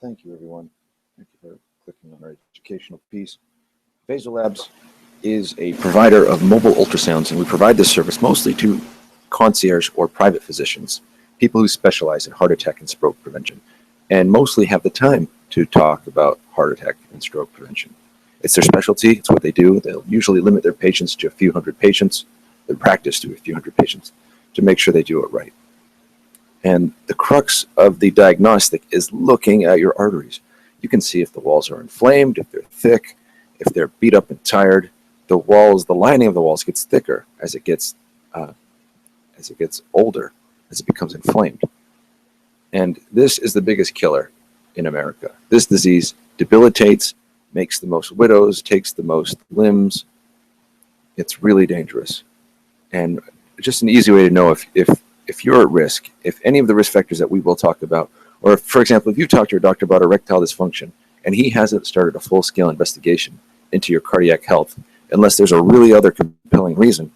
Thank you, everyone. Thank you for clicking on our educational piece. Vasolabs is a provider of mobile ultrasounds, and we provide this service mostly to concierge or private physicians, people who specialize in heart attack and stroke prevention, and mostly have the time to talk about heart attack and stroke prevention. It's their specialty. It's what they do. They'll usually limit their patients to a few hundred patients, their practice to a few hundred patients, to make sure they do it right. And the crux of the diagnostic is looking at your arteries. You can see if the walls are inflamed, if they're thick, if they're beat up and tired. The lining of the walls gets thicker as it gets older, as it becomes inflamed. And this is the biggest killer in America. This disease debilitates, makes the most widows, takes the most limbs. It's really dangerous. And just an easy way to know if you're at risk, if any of the risk factors that we will talk about, or if, for example, if you've talked to your doctor about erectile dysfunction and he hasn't started a full-scale investigation into your cardiac health, unless there's a really other compelling reason,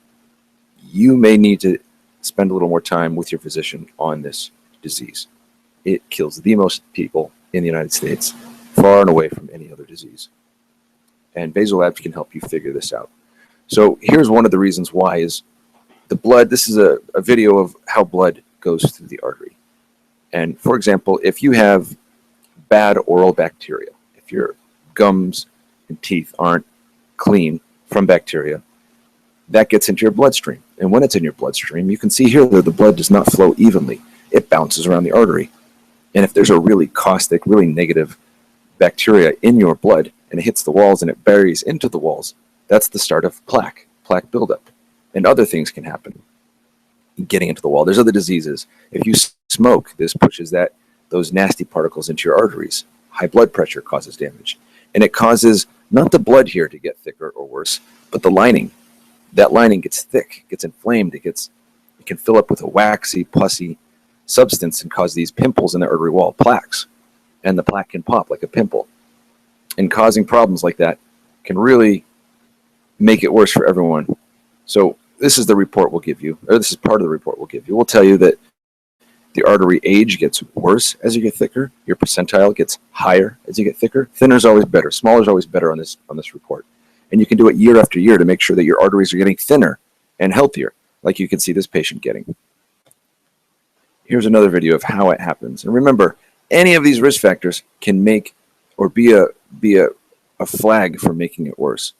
you may need to spend a little more time with your physician on this disease. It kills the most people in the United States, far and away from any other disease. And Vasolabs can help you figure this out. So here's one of the reasons why is the blood. This is a video of how blood goes through the artery. And for example, if you have bad oral bacteria, if your gums and teeth aren't clean from bacteria, that gets into your bloodstream. And when it's in your bloodstream, you can see here that the blood does not flow evenly. It bounces around the artery. And if there's a really caustic, really negative bacteria in your blood and it hits the walls and it buries into the walls, that's the start of plaque buildup. And other things can happen getting into the wall. There's other diseases. If you smoke, this pushes those nasty particles into your arteries. High blood pressure causes damage. And it causes not the blood here to get thicker or worse, but the lining. That lining gets thick, gets inflamed, it can fill up with a waxy, pussy substance and cause these pimples in the artery wall, plaques. And the plaque can pop like a pimple. And causing problems like that can really make it worse for everyone. So this is the report we'll give you, or this is part of the report we'll give you. We'll tell you that the artery age gets worse as you get thicker. Your percentile gets higher as you get thicker. Thinner is always better. Smaller is always better on this report. And you can do it year after year to make sure that your arteries are getting thinner and healthier, like you can see this patient getting. Here's another video of how it happens. And remember, any of these risk factors can make or be a flag for making it worse.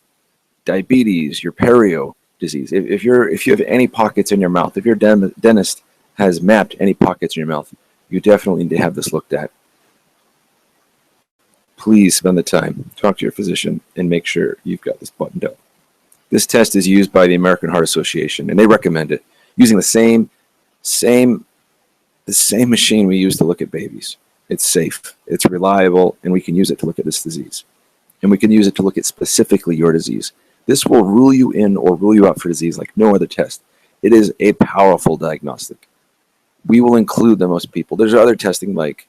Diabetes, your perio disease. If you have any pockets in your mouth, if your dentist has mapped any pockets in your mouth, you definitely need to have this looked at. Please spend the time, talk to your physician, and make sure you've got this buttoned up. This test is used by the American Heart Association, and they recommend it using the same machine we use to look at babies. It's safe, it's reliable, and we can use it to look at this disease. And we can use it to look at specifically your disease. This will rule you in or rule you out for disease like no other test. It is a powerful diagnostic. We will include the most people. There's other testing like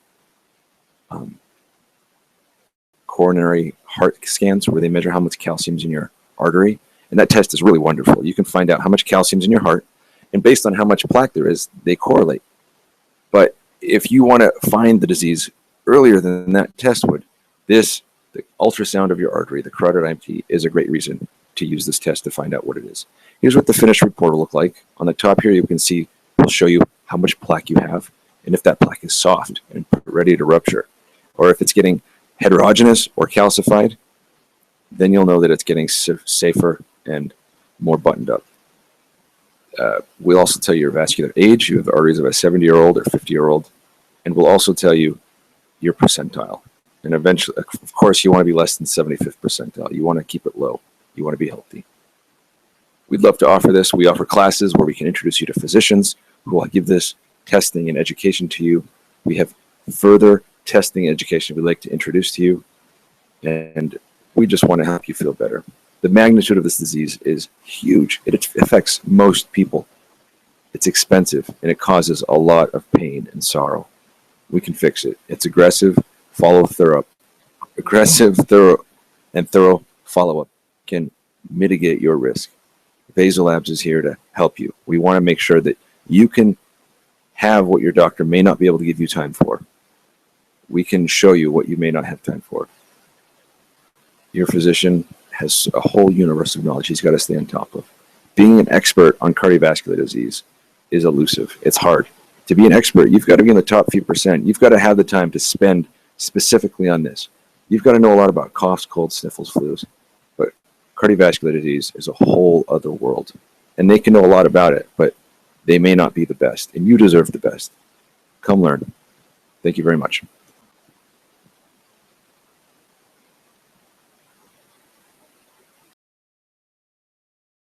coronary heart scans where they measure how much calcium's in your artery. And that test is really wonderful. You can find out how much calcium's in your heart. And based on how much plaque there is, they correlate. But if you want to find the disease earlier than that test would, the ultrasound of your artery, the carotid IMT, is a great reason to use this test to find out what it is. Here's what the finished report will look like. On the top here, you can see, we'll show you how much plaque you have, and if that plaque is soft and ready to rupture, or if it's getting heterogeneous or calcified, then you'll know that it's getting safer and more buttoned up. We'll also tell you your vascular age. You have arteries of a 70-year-old or 50-year-old, and we'll also tell you your percentile. And eventually, of course, you want to be less than 75th percentile. You want to keep it low. You want to be healthy. We'd love to offer this. We offer classes where we can introduce you to physicians who will give this testing and education to you. We have further testing and education we'd like to introduce to you. And we just want to help you feel better. The magnitude of this disease is huge. It affects most people. It's expensive, and it causes a lot of pain and sorrow. We can fix it. It's aggressive, thorough follow-up can mitigate your risk. Vasolabs is here to help you. We want to make sure that you can have what your doctor may not be able to give you time for. we can show you what you may not have time for. Your physician has a whole universe of knowledge he's got to stay on top of. Being an expert on cardiovascular disease is elusive. It's hard. To be an expert, you've got to be in the top few percent. You've got to have the time to spend specifically on this. You've got to know a lot about coughs, colds, sniffles, flus. But cardiovascular disease is a whole other world. And they can know a lot about it, but they may not be the best. And you deserve the best. Come learn. Thank you very much.